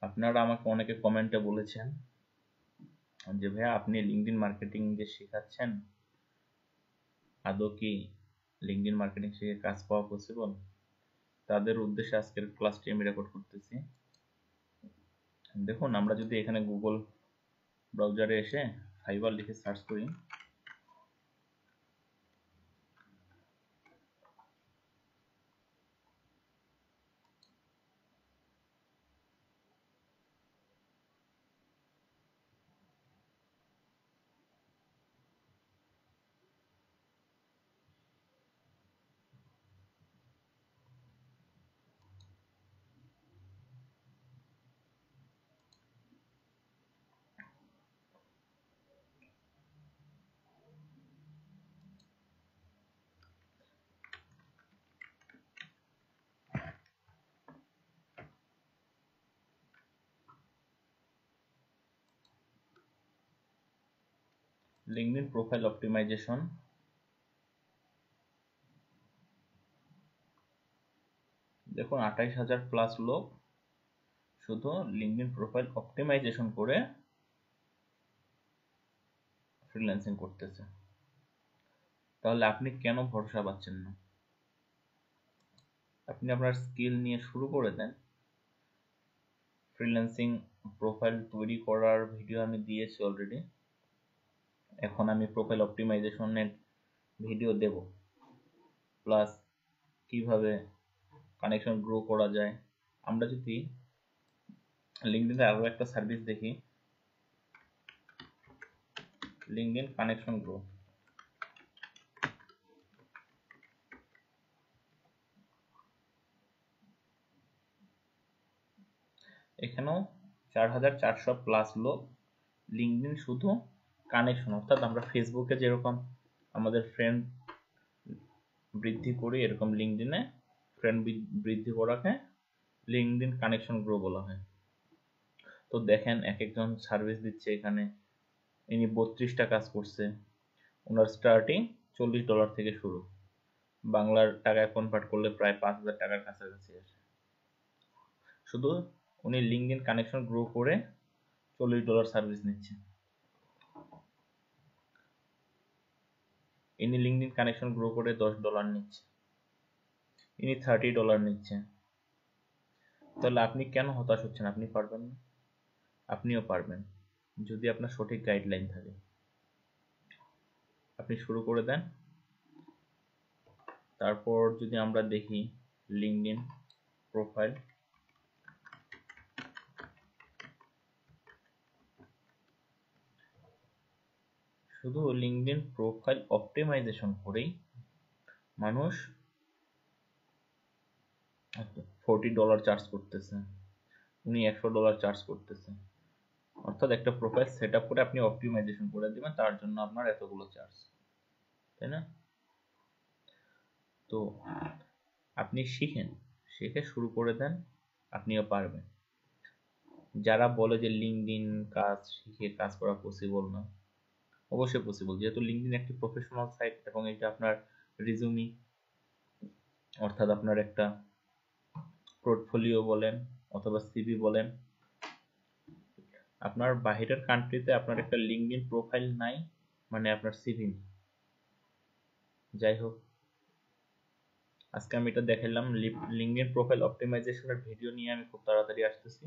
আপনারা আমাকে অনেকে কমেন্টে বলেছেন যে ভাইয়া আপনি লিঙ্কডইন মার্কেটিং যে শেখাচ্ছেন, আদৌ কি লিঙ্কডইন মার্কেটিং শিখে কাজ পাওয়া পসিবল? তাদের উদ্দেশ্যে আজকের ক্লাসটি আমি রেকর্ড করতেছি। দেখুন, আমরা যদি এখানে গুগল ব্রাউজারে এসে ফাইবার লিখে সার্চ করি, লিঙ্কডইন প্রোফাইল অপটিমাইজেশন। দেখুন 28,000 প্লাস লোক শুধু লিঙ্কডইন প্রোফাইল অপটিমাইজেশন করে ফ্রিল্যান্সিং করতেছে। তাহলে আপনি কেন ভরসা পাচ্ছেন না? আপনি আপনার স্কিল নিয়ে শুরু করে দেন। ফ্রিল্যান্সিং প্রোফাইল তৈরি করার ভিডিও আমি দিয়েছি অলরেডি। এখন আমি প্রোফাইল অপটিমাইজেশনের ভিডিও দেব, প্লাস কিভাবে কানেকশন গ্রো করা যায়। আমরা যদি লিঙ্কডইনে আরো একটা সার্ভিস দেখি, লিঙ্কডইন কানেকশন গ্রো। এখানেও 4,400 প্লাস লোক লিঙ্কডইন শুধু কানেকশন, অর্থাৎ আমরা ফেসবুকে যেরকম আমাদের ফ্রেন্ড বৃদ্ধি করি, এরকম লিঙ্কডইনে ফ্রেন্ড বৃদ্ধি করাকে লিঙ্কডইন কানেকশন গ্রো বলা হয়। তো দেখেন এক একজন সার্ভিস দিচ্ছে। এখানে ইনি 32টা কাজ করছে। ওনার স্টার্টিং $40 থেকে শুরু, বাংলার টাকায় কনভার্ট করলে প্রায় 5,000 টাকার কাছাকাছি আসে। শুধু উনি লিঙ্কডইন কানেকশন গ্রো করে $40 সার্ভিস নিচ্ছে। ইনি লিঙ্কডইন কানেকশন গ্রো করে $10 নিচ্ছে, ইনি $30 নিচ্ছে। তাহলে আপনি কেন হতাশ হচ্ছেন? আপনি পারবেন না? আপনিও পারবেন যদি আপনার সঠিক গাইডলাইন থাকে। আপনি শুরু করে দেন। তারপর যদি আমরা দেখি লিঙ্কডইন প্রোফাইল, শুধু লিঙ্কডইন প্রোফাইল অপটিমাইজেশন করেই মানুষ $40 চার্জ করতেছে, উনি $100 চার্জ করতেছে। অর্থাৎ একটা প্রোফাইল সেট আপ করে আপনি অপটিমাইজেশন করে দিবেন, তার জন্য আপনার এতগুলো চার্জ, তাই না? তো আপনি শিখেন, শিখে শুরু করে দেন, আপনিও পারবেন। যারা বলে যে লিঙ্কডইন কাজ শিখে কাজ করা পসিবল না, অবশ্যই পসিবল। যেহেতু লিঙ্কডইন একটি প্রফেশনাল সাইট এবং এটা আপনার রিজুমি, অর্থাৎ আপনার একটা পোর্টফোলিও বলেন অথবা সিভি বলেন। আপনার বাহিরের কান্ট্রিতে আপনার একটা লিঙ্কডইন প্রোফাইল নাই মানে আপনার সিভি নেই। যাই হোক, আজকে আমি এটা দেখালাম। লিঙ্কডইন প্রোফাইল অপটিমাইজেশনের ভিডিও নিয়ে আমি খুব তাড়াতাড়ি আসতেছি।